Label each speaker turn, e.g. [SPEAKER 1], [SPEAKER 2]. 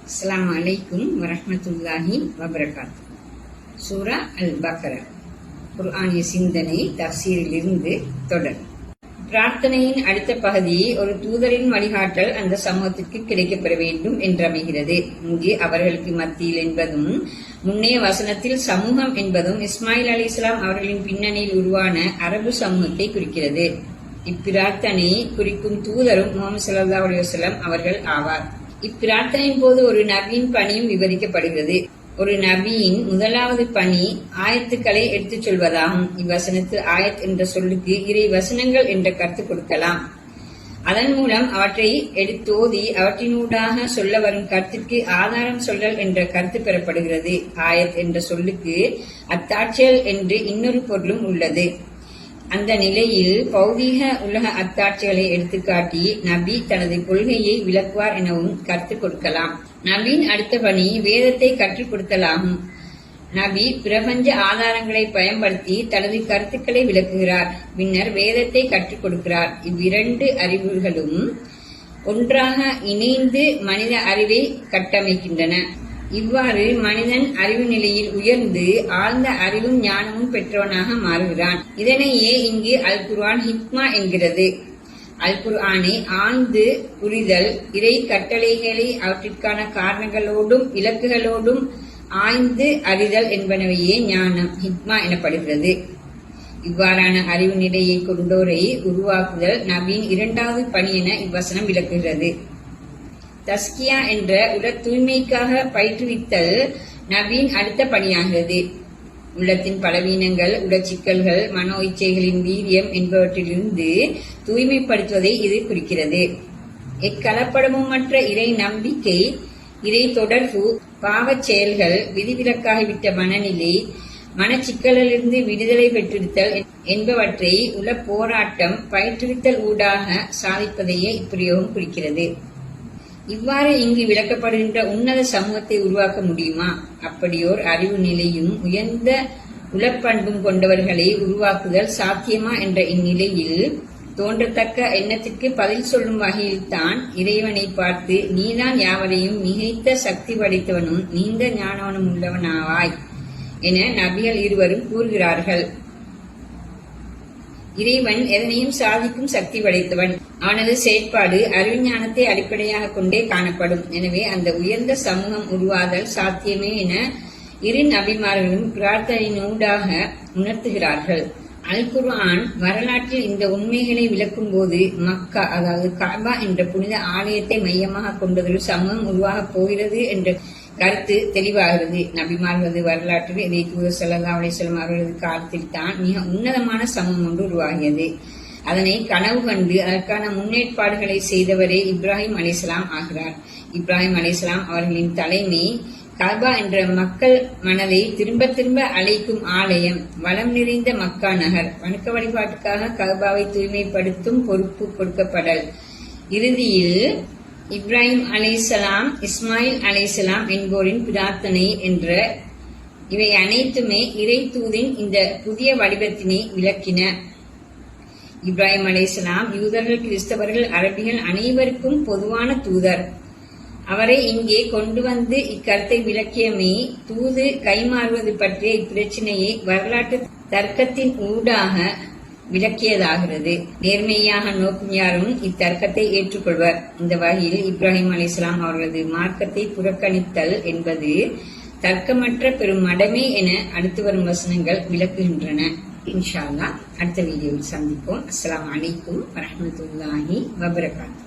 [SPEAKER 1] அஸ்ஸலாமு அலைக்கும் வரஹ்மத்துல்லாஹி வபரகாத்து. சூரா அல்-பக்ரா குர்ஆனிய சிந்தனை தஃசீரிலிருந்து தொடர். பிரார்த்தனையின் அடுத்த பகுதி ஒரு தூதரின் வழிகாட்டல் அந்த சமூகத்திற்கு கிடைக்கப்பெற வேண்டும் என்றமைகிறது. இங்கு அவர்களுக்கு மத்தியில் என்பதும் முன்னைய வசனத்தில் சமூகம் என்பதும் இஸ்மாயில் அலைஹிஸ்ஸலாம் அவர்களின் பின்னணியில் உருவான அரபு சமூகத்தை குறிக்கிறது. இப்பிரார்த்தனை குறிக்கும் தூதரும் முஹம்மது ஸல்லல்லாஹு அலைஹி வஸல்லம் அவர்கள் ஆவார். இப்பிரார்த்தனையின் போது ஒரு நபியின் பணியும் விவரிக்கப்படுகிறது. ஒரு நபியின் முதலாவது பணி ஆயத்துக்களை எடுத்துச் சொல்வதாகும். இவ்வசனத்தில் ஆயத் என்ற சொல்லுக்கு இறை வசனங்கள் என்ற கருத்து கொடுக்கலாம். அதன் மூலம் அவற்றை எடுத்தோதி அவற்றினூடாக சொல்ல வரும் கருத்திற்கு ஆதாரம் சொல்லல் என்ற கருத்து பெறப்படுகிறது. ஆயத் என்ற சொல்லுக்கு அத்தாட்சியல் என்று இன்னொரு பொருளும் உள்ளது. அந்த நிலையில் பௌதீக உலக அத்தாட்சிகளை எடுத்துக்காட்டி நபி தனது கொள்கையை விளக்குவார் எனவும் கருத்து கொடுக்கலாம். நபியின் அடுத்த பணி வேதத்தை கற்றுக் கொடுத்தலாகும். நபி பிரபஞ்ச ஆதாரங்களை பயன்படுத்தி தனது கருத்துக்களை விளக்குகிறார். பின்னர் வேதத்தை கற்றுக் கொடுக்கிறார். இவ்விரண்டு அறிவுகளும் ஒன்றாக இணைந்து மனித அறிவை கட்டமைக்கின்றன. இவ்வாறு மனிதன் அறிவு நிலையில் உயர்ந்து ஆழ்ந்த அறிவும் ஞானமும் பெற்றவனாக மாறுகிறான். இதனையே இங்கு அல் குர்ஆன் ஹிக்மா என்கிறது. அல் குர்ஆனை ஆழ்ந்து புரிதல், இறை கட்டளைகளை அவற்றிற்கான காரணங்களோடும் இலக்குகளோடும் ஆய்ந்து அறிதல் என்பனவையே ஞானம் ஹிக்மா எனப்படுகிறது. இவ்வாறான அறிவு நிலையை கொண்டோரை உருவாக்குதல் நபியின் இரண்டாவது பணி என இவ்வசனம் விளக்குகிறது. தஸ்கியா என்ற உடல் தூய்மைக்காக பயிற்றுவித்தல் நபியின் அடுத்த பணியாகிறது. உள்ளத்தின் பலவீனங்கள், உடற்சிக்கல்கள், மனோ இச்சைகளின் வீரியம் என்பவற்றிலிருந்து தூய்மைப்படுத்துவதை இது குறிக்கிறது. எக்கலப்படமுமற்ற இறை நம்பிக்கை, இறை தொடர்பு, பாவச் செயல்கள், விதிவிலக்காகிவிட்ட மனநிலை, மனச்சிக்கலிலிருந்து விடுதலை பெற்றிருத்தல் என்பவற்றை உள்ள போராட்டம் பயிற்றுவித்தல் ஊடாக சாதிப்பதையே இப்பிரயோகம் குறிக்கிறது. இவ்வாறு இங்கு விளக்கப்படுகின்ற உன்னத சமூகத்தை உருவாக்க முடியுமா? அப்படியோர் அறிவு நிலையும் உயர்ந்த உளப்பண்பும் கொண்டவர்களை உருவாக்குதல் சாத்தியமா என்ற இந்நிலையில் தோன்றத்தக்க எண்ணத்திற்கு பதில் சொல்லும் வகையில்தான் இறைவனை பார்த்து நீதான் யாவரையும் மிகைத்த சக்தி படைத்தவனும் நீண்ட ஞானவனும் உள்ளவனாவாய் என நபிகள் இருவரும் கூறுகிறார்கள். இறைவன் எதனையும் சாதிக்கும் சக்தி படைத்தவன். அவனது செயற்பாடு அறிவுஞானத்தை அடிப்படையாக கொண்டே காணப்படும். எனவே அந்த உயர்ந்த சமூகம் உருவாதல் சாத்தியமே என இரு நபிமார்களும் பிரார்த்தனையினூடாக உணர்த்துகிறார்கள். அல் குர்ஆன் வரலாற்றில் இந்த உண்மைகளை விளக்கும் போது மக்கா, அதாவது கஅபா என்ற புனித ஆலயத்தை மையமாக கொண்டதொரு சமூகம் உருவாகப் போகிறது என்ற கருத்து தெளிவாகிறது. நபிமார்களது வரலாற்றில் இறை தூதர் ஸல்லல்லாஹு அலைஹி வஸல்லம் அவர்களது காலத்தில் தான் மிக உன்னதமான சமூகம் ஒன்று உருவாகியது. அதனை கனவு கண்டு அதற்கான முன்னேற்பாடுகளை செய்தவரே இப்ராஹிம் அலைஹிஸ்ஸலாம் ஆகிறார். இப்ராஹிம் அலைஹிஸ்ஸலாம் அவர்களின் தலைமை கஅபா என்ற மக்கள் மனதை திரும்ப திரும்ப அழைக்கும் ஆலயம், வளம் நிறைந்த மக்கா நகர், வணக்க வழிபாட்டுக்காக கஅபாவை தூய்மைப்படுத்தும் பொறுப்பு கொடுக்கப்படல், இறுதியில் இப்ராஹிம் அலைஹிஸ்ஸலாம், இஸ்மாயில் அலைஹிஸ்ஸலாம் என்போரின் பிரார்த்தனை என்ற இவை அனைத்துமே இறை தூதின் இந்த புதிய வடிவத்தினை விளக்கின. இப்ராஹிம் அலைஹிஸ்ஸலாம் யூதர்கள், கிறிஸ்தவர்கள், அரபிகள் அனைவருக்கும் பொதுவான தூதர். அவரை இங்கே கொண்டு வந்து இக்கருத்தை விளக்கியமே தூது கைமாறுவது பற்றிய இப்பிரச்சினையை வரலாற்று தர்க்கத்தின் ஊடாக விளக்கியதாகிறது. நேர்மையாக நோக்கும் யாரும் இத்தர்க்கத்தை ஏற்றுக்கொள்வர். இந்த வகையில் இப்ராஹிம் அலைஹிஸ்ஸலாம் அவர்களது மார்க்கத்தை புறக்கணித்தல் என்பது தர்க்கமற்ற பெரும் மடமே என அடுத்து வரும் வசனங்கள் விளக்குகின்றன. இன்ஷா அல்லாஹ் அடுத்த வீடியோவில் சந்திப்போம். அஸ்ஸலாமு அலைக்கும் வரஹ்மத்துல்லாஹி வபரகாத்துஹு.